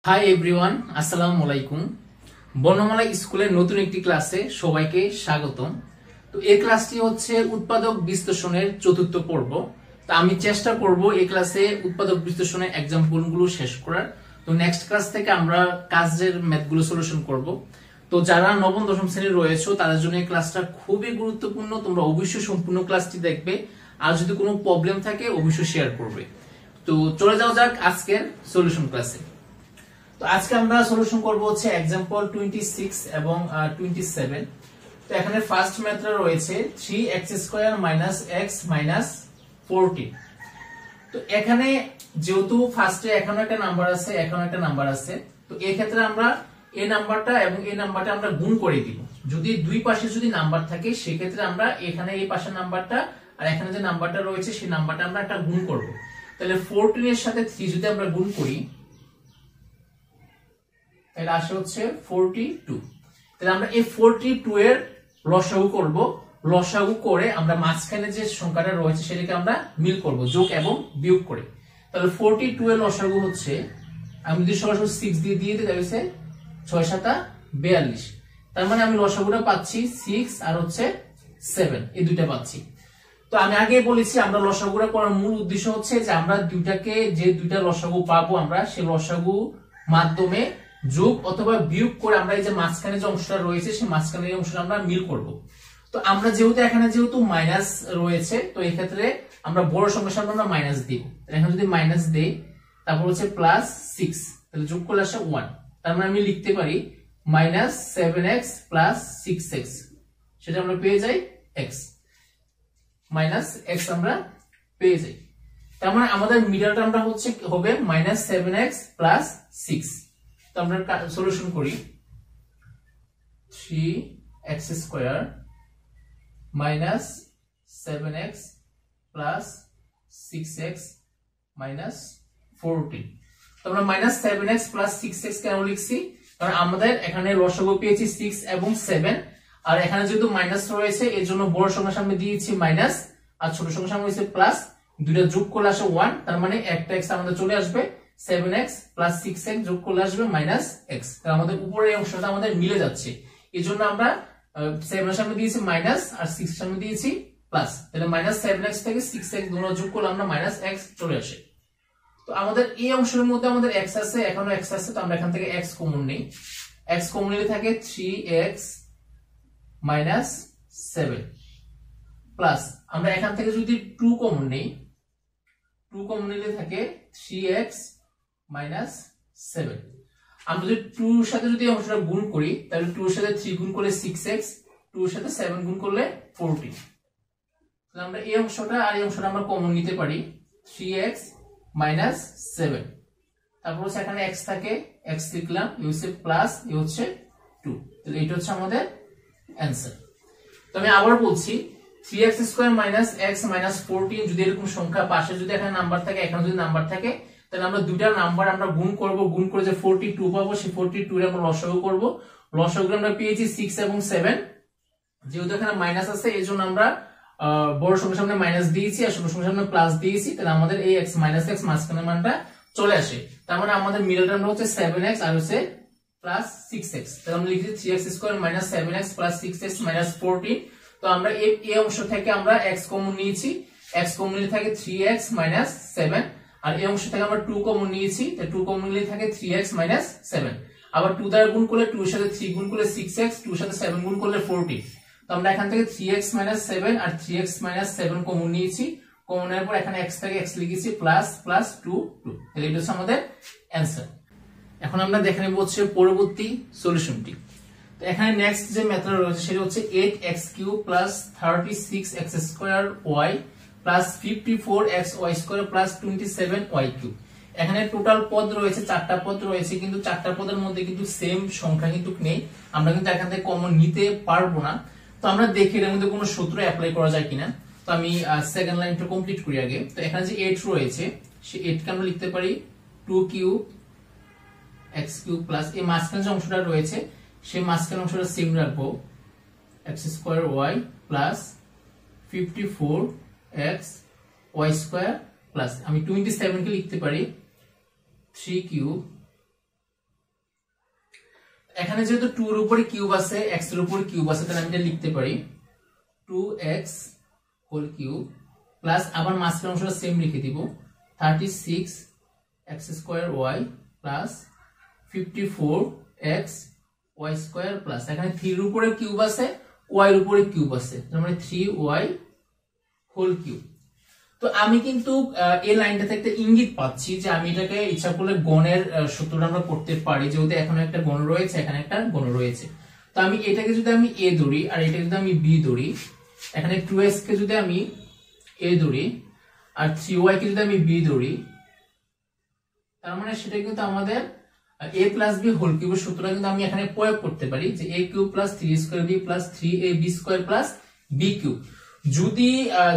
Hi everyone, আসসালামু আলাইকুম। বর্ণমালা স্কুলের নতুন একটি ক্লাসে সবাইকে স্বাগতম। তো এই ক্লাসটি হচ্ছে উৎপাদক বিশ্লেষণের চতুর্থ পর্ব। তো আমি চেষ্টা করব এই ক্লাসে উৎপাদক বিশ্লেষণের এক্সাম্পলগুলো শেষ করার। তো নেক্সট ক্লাস থেকে আমরা কাজের ম্যাথগুলো সলিউশন করব। তো যারা নবম দশম শ্রেণী রয়েছে তাদের জন্য এই ক্লাসটা খুবই গুরুত্বপূর্ণ। তোমরা অবশ্যই সম্পূর্ণ ক্লাসটি দেখবে, আর যদি কোনো প্রবলেম থাকে অবশ্যই শেয়ার করবে। তো চলে যাওয়া যাক আজকের সলিউশন ক্লাসে। তো আজকে আমরা সলিউশন করব হচ্ছে एग्जांपल 26 এবং 27। তো এখানে ফার্স্ট ম্যাথটা রয়েছে 3x² - x - 14। তো এখানে যেহেতু ফার্স্টে এখানে একটা নাম্বার আছে এখানে একটা নাম্বার আছে, তো এই ক্ষেত্রে আমরা এই নাম্বারটা এবং এই নাম্বারটা আমরা গুণ করে দিব। যদি দুই পাশে যদি নাম্বার থাকে সেই ক্ষেত্রে আমরা এখানে এই পাশের নাম্বারটা আর এখানে যে নাম্বারটা রয়েছে সেই নাম্বারটা আমরা একটা গুণ করব। তাহলে 14 এর সাথে 3 যদি আমরা গুণ করি তাহলে আসে হচ্ছে 42। তাহলে আমরা এই 42 এর লসাগু করব। লসাগু করে আমরা মাঝখানে যে সংখ্যাটা রয়েছে সেটাকে আমরা মিল করব, যোগ এবং বিয়োগ করে। তাহলে 42 এর লসাগু হচ্ছে, আমি যদি সরাসরি 6 দিয়ে দিই তাহলে হচ্ছে 6 7 42। তার মানে আমি লসাগুটা পাচ্ছি 6 আর হচ্ছে 7, এই দুইটা পাচ্ছি। তো আমি আগে বলেছি আমরা লসাগুটা করার মূল উদ্দেশ্য হচ্ছে যে আমরা দুইটাকে যে দুইটা লসাগু পাবো আমরা সেই লসাগু মাধ্যমে যোগ অথবা বিয়োগ করে আমরা এই যে মাঝখানে যে অংশটা রয়েছে সেই মাঝখানের অংশটা আমরা মিল করব। তো আমরা যেহেতু এখানে মাইনাস রয়েছে, তো এই ক্ষেত্রে আমরা বড় সংখ্যার সামনে আমরা মাইনাস দিব। এখানে যদি মাইনাস দেই তারপর হচ্ছে প্লাস 6, তাহলে যোগ করলে আসে 1। তার মানে আমি লিখতে পারি -7x + 6x, সেটা আমরা পেয়ে যাই x -x আমরা পেয়ে যাই। তার মানে আমাদের মিডল টার্মটা হচ্ছে হবে -7x + 6। তো আমরা সলিউশন করি 3x² - 7x + 6x - 14। তো আমরা -7x + 6x কেন লিখছি? কারণ আমাদের এখানে লসাগু পেয়েছি 6 এবং 7, আর এখানে যেহেতু মাইনাস রয়েছে এর জন্য বড় সংখ্যার সামনে দিয়েছি মাইনাস আর ছোট সংখ্যার সামনে হচ্ছে প্লাস। দুইটা যোগ করলে আসে 1, তার মানে একটা x আমাদের চলে আসবে। 7x + 6x যোগ করলে আসবে -x। তাহলে আমাদের উপরের অংশটা আমাদের মিলে যাচ্ছে। এজন্য আমরা 7 এর সামনে দিয়েছি মাইনাস আর 6 এর সামনে দিয়েছি প্লাস। তাহলে -7x থেকে 6x দুটো যোগ করলে আমরা -x চলে আসে। তো আমাদের এই অংশের মধ্যে আমাদের x আছে, এখনো x আছে, তো আমরা এখান থেকে x কমন নেই। x কমন নিলে থাকে 3x - 7 প্লাস আমরা এখান থেকে যদি 2 কমন নেই, 2 কমন নিলে থাকে 3x - 7। আমরা যদি 2 এর সাথে যদি অংশটা গুণ করি তাহলে 2 এর সাথে 3 গুণ করলে 6x, 2 এর সাথে 7 গুণ করলে 14। তাহলে আমরা এই অংশটা আর এই অংশটা আমরা কমন নিতে পারি 3x - 7। তারপর হচ্ছে এখানে x থাকে, x লিখলাম, এই হচ্ছে প্লাস, এই হচ্ছে 2। তাহলে এটা হচ্ছে আমাদের অ্যানসার। তো আমি আবার বলছি 3x² - x - 14 যদি এরকম সংখ্যা পাশে যদি এখানে নাম্বার থাকে এখানে যদি নাম্বার থাকে তাহলে আমরা দুইটা নাম্বার আমরা গুণ করব। গুণ করে যে 42 পাবো সেই 42 এর আমরা লসাগু করব। লসাগু আমরা পেয়েছি 6 এবং 7, যেহেতু এখানে মাইনাস আছে এজন্য আমরা বড় সংখ্যার সামনে মাইনাস দিয়েছি আর ছোট সংখ্যার সামনে প্লাস দিয়েছি। তাহলে আমাদের এই x - x মাঝখানের মানটা চলে আসে। তার মানে আমাদের মিডল টার্মটা হচ্ছে 7x আর হচ্ছে প্লাস 6x। তাহলে আমরা লিখছি 3x² - 7x + 6x - 14। তো আমরা এই অংশ থেকে আমরা x কমন নিয়েছি, x কমন নিলে থাকে 3x - 7, আর এই অংশ থেকে আমরা 2 কমন নিয়েছি, তাহলে 2 কমন নিলে থাকে 3x - 7। আবার 2 দ্বারা গুণ করলে 2 এর সাথে 3 গুণ করলে 6x, 2 এর সাথে 7 গুণ করলে 14। তো আমরা এখান থেকে 3x - 7 আর 3x - 7 কমন নিয়েছি। কমন নেওয়ার পর এখানে x থেকে x লিখেছি প্লাস প্লাস 2 2। তাহলে এটা হচ্ছে আমাদের অ্যানসার। এখন আমরা দেখে নেব হচ্ছে পরবর্তী সলিউশনটি। তো এখানে নেক্সট যে মেথড রয়েছে সেটা হচ্ছে 8x³ + 36x² + 54xy² + 27y³। এখানে টোটাল পদ রয়েছে 4টা পদ রয়েছে, কিন্তু 4টা পদের মধ্যে কিন্তু সেম সংখ্যা কিন্তু নেই। আমরা কিন্তু এখান থেকে কমন নিতে পারবো না। তো আমরা দেখি এর মধ্যে কোনো সূত্র অ্যাপ্লাই করা যায় কিনা। তো আমি সেকেন্ড লাইনটা কমপ্লিট করি আগে। তো এখানে যে 8 রয়েছে সেই 8 কে আমরা লিখতে পারি 2x³ এই মাঝখানে যে অংশটা রয়েছে সেই মাঝখানে অংশটা সেম রাখবো, x² y + 54xy² আমি 27 কে লিখতে পারি 3³ এখানে যেহেতু 2 এর উপরে কিউব আছে, x এর উপরে কিউব আছে, তাহলে আমি এটা লিখতে পারি 2x হোল কিউব প্লাস আবার মাঝখানের অংশটা সেম লিখে দিব 36x square y plus 54x y square plus এখানে 3 এর উপরে কিউব আছে, y এর উপরে কিউব আছে, তার মানে 3y হোল কিউব। তো আমি কিন্তু এই লাইনটাতে একটা ইঙ্গিত পাচ্ছি যে আমি এটাকে ইচ্ছা করলে গণের সূত্রটা আমরা করতে পারি, যেহেতু এখানে একটা গণ রয়েছে, এখানে একটা গণ রয়েছে। তো আমি এটাকে যদি আমি a ধরি আর এটাকে যদি আমি b ধরি, এখানে 2x কে যদি আমি a ধরি আর 3y কে যদি আমি b ধরি, তার মানে সেটা কিন্তু আমাদের a প্লাস b হোল কিউবের সূত্রটা কিন্তু আমি এখানে প্রয়োগ করতে পারি যে a cube plus 3 square b plus 3ab square plus b cube.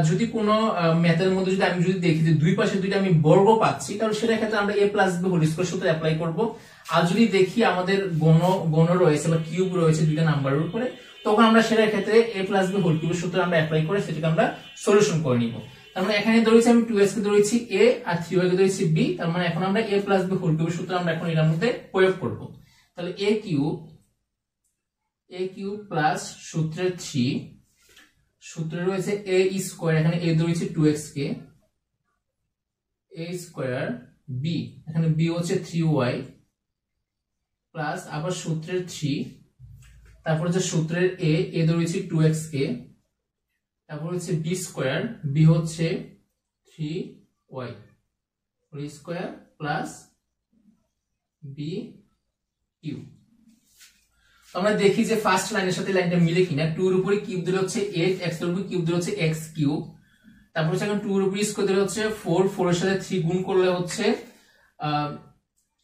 যদি কোনো ম্যাথের মধ্যে যদি আমি যদি দেখি যে দুই পাশে দুইটা আমি বর্গ পাচ্ছি, তাহলে সেটা ক্ষেত্রে আমরা a plus b whole square সূত্র অ্যাপ্লাই করব। আর যদি দেখি আমাদের গণ রয়েছে বা কিউব রয়েছে দুইটা নাম্বারের উপরে, তখন আমরা সেটার ক্ষেত্রে a প্লাস b হোল কিউবের সূত্র আমরা অ্যাপ্লাই করে সেটাকে আমরা সলিউশন করে নিব। তার মানে এখানে ধরেছি আমি 2x কে ধরেছি a আর 3y কে ধরেছি b, তার মানে এখন আমরা a প্লাস b হোল কিউবের সূত্র আমরা এখন এর মধ্যে প্রয়োগ করব। তাহলে a কিউব প্লাস সূত্রের 3 সূত্রে রয়েছে a স্কয়ার, এখানে a ধরেছি 2x K, a square b, এখানে b হচ্ছে 3y প্লাস আবার সূত্রের 3, তারপর হচ্ছে সূত্রের a ধরেছি 2x কে, তারপর হচ্ছে b স্কয়ার, b হচ্ছে 3y whole square plus b cube. আমরা দেখি যে ফার্স্ট লাইনের সাথে লাইনটা মিলে কিনা। 2 এর উপরে কিউব দিলে হচ্ছে 8, x এর উপরে কিউব দিলে হচ্ছে x কিউব, তারপর হচ্ছে এখন 2 এর উপরে স্কয়ার দিলে হচ্ছে 4, 4 এর সাথে 3 গুণ করলে হচ্ছে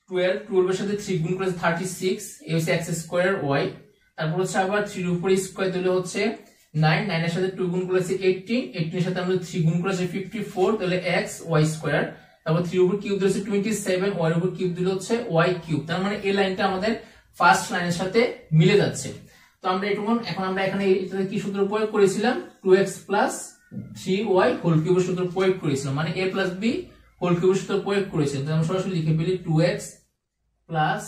12, 12 এর সাথে 3 গুণ করলে 36, এই হচ্ছে x স্কয়ার y, তারপর হচ্ছে আবার 3 এর উপরে স্কয়ার দিলে হচ্ছে 9, 9 এর সাথে 2 গুণ করলে হচ্ছে 18, 18 এর সাথে আমরা 3 গুণ করলে হচ্ছে 54, তাহলে x y স্কয়ার, তারপর 3 এর উপর কিউব দিলে হচ্ছে 27, y এর উপর কিউব দিলে হচ্ছে y কিউব। তার মানে এই লাইনটা আমাদের ফার্স্ট লাইনের সাথে মিলে যাচ্ছে। তো আমরা এখন আমরা এখানে এটাতে কি সূত্র প্রয়োগ করেছিলাম, 2x প্লাস 3y হোল কিউবের সূত্র প্রয়োগ করেছিলাম, মানে a প্লাস b হোল কিউবের সূত্র প্রয়োগ করেছিলাম। তো আমরা সরাসরি লিখে ফেলি 2x plus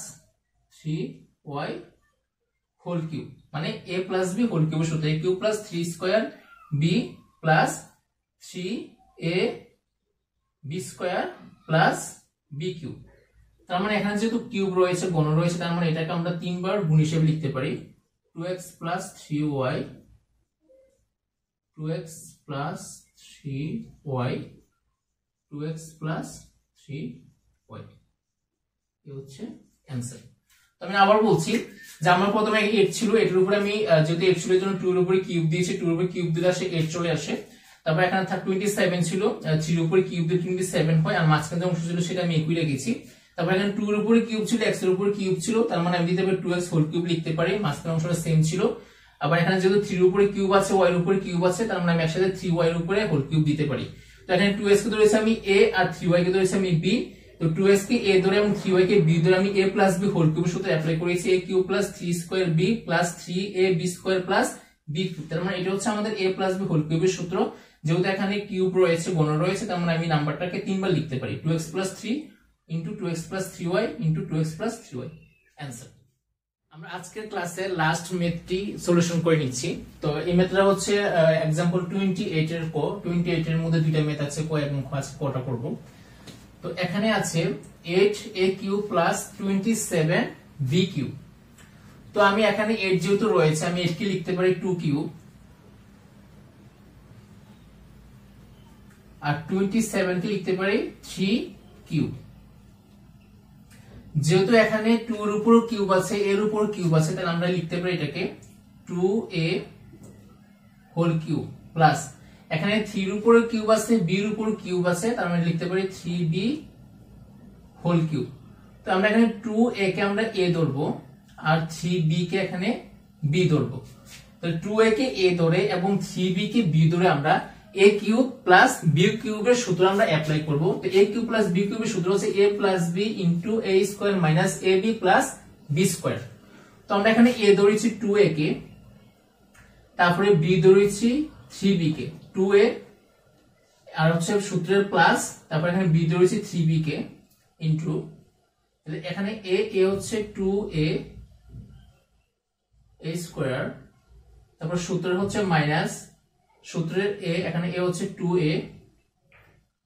3y whole cube, মানে a প্লাস b হোল কিউবের সূত্র, a cube plus 3 square b plus 3ab square plus b cube. তার মানে এখানে যেহেতু কিউব রয়েছে, গণ রয়েছে, তার মানে এটাকে আমরা 3 বার গুণ হিসেবে লিখতে পারি 2x plus 3y, 2x plus 3y, 2x plus 3y, এই হচ্ছে অ্যানসার। তো আমি আবার বলছি যে আমার প্রথমে 8 ছিল, এটার উপরে আমি যেহেতু 8 ছিল এর জন্য 2 এর উপরে কিউব দিয়েছি, 2 এর উপরে কিউব দিলে আসে 8 চলে আসে। তারপর এখানে 27 ছিল, 3 এর উপরে কিউব দিয়ে 27 হয়, আর মাঝখানে যে অংশ ছিল সেটা আমি একই রেখেছি। তারপর এখানে 2 এর উপরে কিউব ছিল, x এর উপরে কিউব ছিল, তার মানে আমি দিতে পারি 2x হোল কিউব লিখতে পারি, মাঝখানে অংশটা সেম ছিল। আবার এখানে যেহেতু 3 এর উপরে কিউব আছে, y এর উপরে কিউব আছে, তার মানে আমি একসাথে 3y এর উপরে হোল কিউব দিতে পারি। তো এখানে 2x কে ধরেছি আমি a আর 3y কে ধরেছি আমি b, তো 2x কে a ধরে এবং 3y কে b ধরে আমি a প্লাস b হোল কিউবের সূত্র অ্যাপ্লাই করেছি, a cube plus 3 square b plus 3ab square plus b cube. তার মানে এটা হচ্ছে আমাদের a প্লাস b হোল কিউবের সূত্র। যেহেতু এখানে কিউব রয়েছে, গণ রয়েছে, তার মানে আমি নাম্বারটাকে 3 বার লিখতে পারি, 2x plus 3 into 2x plus 3y into 2x plus 3y answer. আমরা আজকের ক্লাসে লাস্ট মেথডটি সলিউশন করে নিচ্ছি। তো এই মেথডটা হচ্ছে एग्जांपल 28 এর কো, 28 এর মধ্যে দুইটা মেথড আছে, কো এবং খ আছে, কোটা করব। তো এখানে আছে 8a³ plus 27b³। তো আমি এখানে 8 যেহেতু রয়েছে, আমি 8 কে লিখতে পারি 2³ আর 27 কে লিখতে পারি 3³। যেহেতু এখানে 2 এর উপর কিউব আছে, এর উপর কিউব আছে, তাহলে আমরা লিখতে পারি এটাকে 2a হোল কিউব প্লাস এখানে 3 এর উপর কিউব আছে, b এর উপর কিউব আছে, তার মানে লিখতে পারি 3b হোল কিউব। তো আমরা এখানে 2a কে আমরা a ধরবো আর 3b কে এখানে b ধরবো। তো 2a কে a ধরে এবং 3b কে b ধরে আমরা a কিউব প্লাস b কিউবের সূত্র আমরা অ্যাপ্লাই করব। তো a কিউব প্লাস b কিউবের সূত্র হচ্ছে a plus b into a square minus ab plus b square. তো আমরা এখানে a ধরেছি 2a কে, তারপরে b ধরেছি 3b কে, 2a আর হচ্ছে সূত্রের প্লাস, তারপর এখানে b ধরেছি 3b কে ইনটু, তাহলে এখানে a হচ্ছে 2a a স্কয়ার, তারপর সূত্রের হচ্ছে মাইনাস, সূত্রের a, এখানে a হচ্ছে 2a,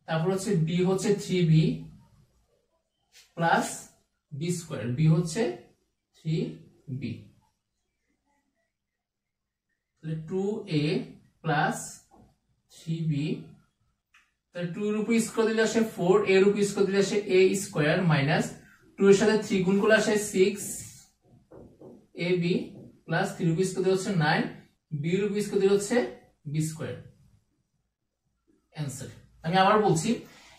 তারপর হচ্ছে b হচ্ছে 3b plus b square, b হচ্ছে 3b, তাহলে 2a প্লাস 3b, তাহলে 2 এর উপর স্কয়ার দিলে আসে 4, a এর উপর স্কয়ার দিলে আসে a স্কয়ার মাইনাস 2 এর সাথে 3 গুণ করলে আসে 6ab প্লাস 3 এর উপর স্কয়ার দিলে হচ্ছে 9, b এর উপর স্কয়ার দিলে হচ্ছে b স্কয়ার। অ্যানসার আমি আবার বলছি,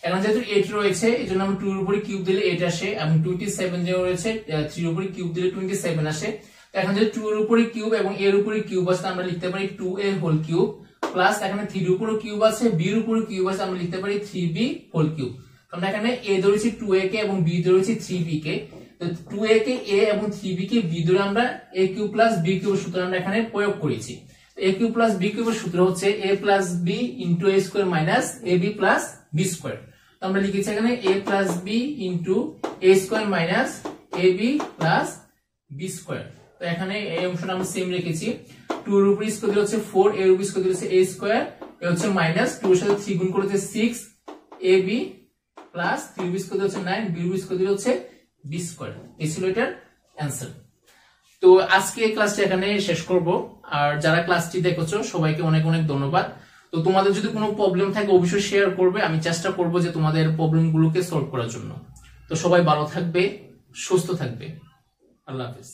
এখন যেহেতু 8 রয়েছে এজন্য আমি 2 এর উপরে কিউব দিলে 8 আসে এবং 27 যে রয়েছে 3 এর উপরে কিউব দিলে 27 আসে। তো এখন যদি 2 এর উপরে কিউব এবং a এর উপরে কিউব আছে আমরা লিখতে পারি 2a হোল কিউব প্লাস এখানে 3 এর উপরে কিউব আছে, b এর উপরে কিউব আছে, আমরা লিখতে পারি 3b হোল কিউব। আমরা এখানে a ধরেছি 2a কে এবং b ধরেছি 3b কে, তো 2a কে a এবং 3b কে b ধরে আমরা a cube plus b cube সূত্র আমরা এখানে প্রয়োগ করেছি। a কিউব প্লাস b কিউবের সূত্র হচ্ছে a plus b into a square minus ab plus b square. তো আমরা লিখেছি এখানে a plus b into a square minus ab plus b square. তো এখানে এই অংশটা আমরা সেম রেখেছি, 2 এর উপর স্কয়ার দিলে হচ্ছে 4, a এর উপর স্কয়ার দিলে হচ্ছে a স্কয়ার, এ হচ্ছে মাইনাস 2 এর সাথে 3 গুণ করে হচ্ছে 6ab প্লাস 3 এর উপর স্কয়ার দিলে হচ্ছে 9, b এর উপর স্কয়ার দিলে হচ্ছে b স্কয়ার। এই ছিল এটার অ্যানসার। তো আজকে এই ক্লাসটা এখানে শেষ করব, আর যারা ক্লাসটি দেখছো সবাইকে অনেক অনেক ধন্যবাদ। তো তোমাদের যদি কোনো প্রবলেম থাকে অবশ্যই শেয়ার করবে, আমি চেষ্টা করব যে তোমাদের প্রবলেমগুলোকে সলভ করার জন্য। তো সবাই ভালো থাকবে, সুস্থ থাকবে, আল্লাহ হাফেজ।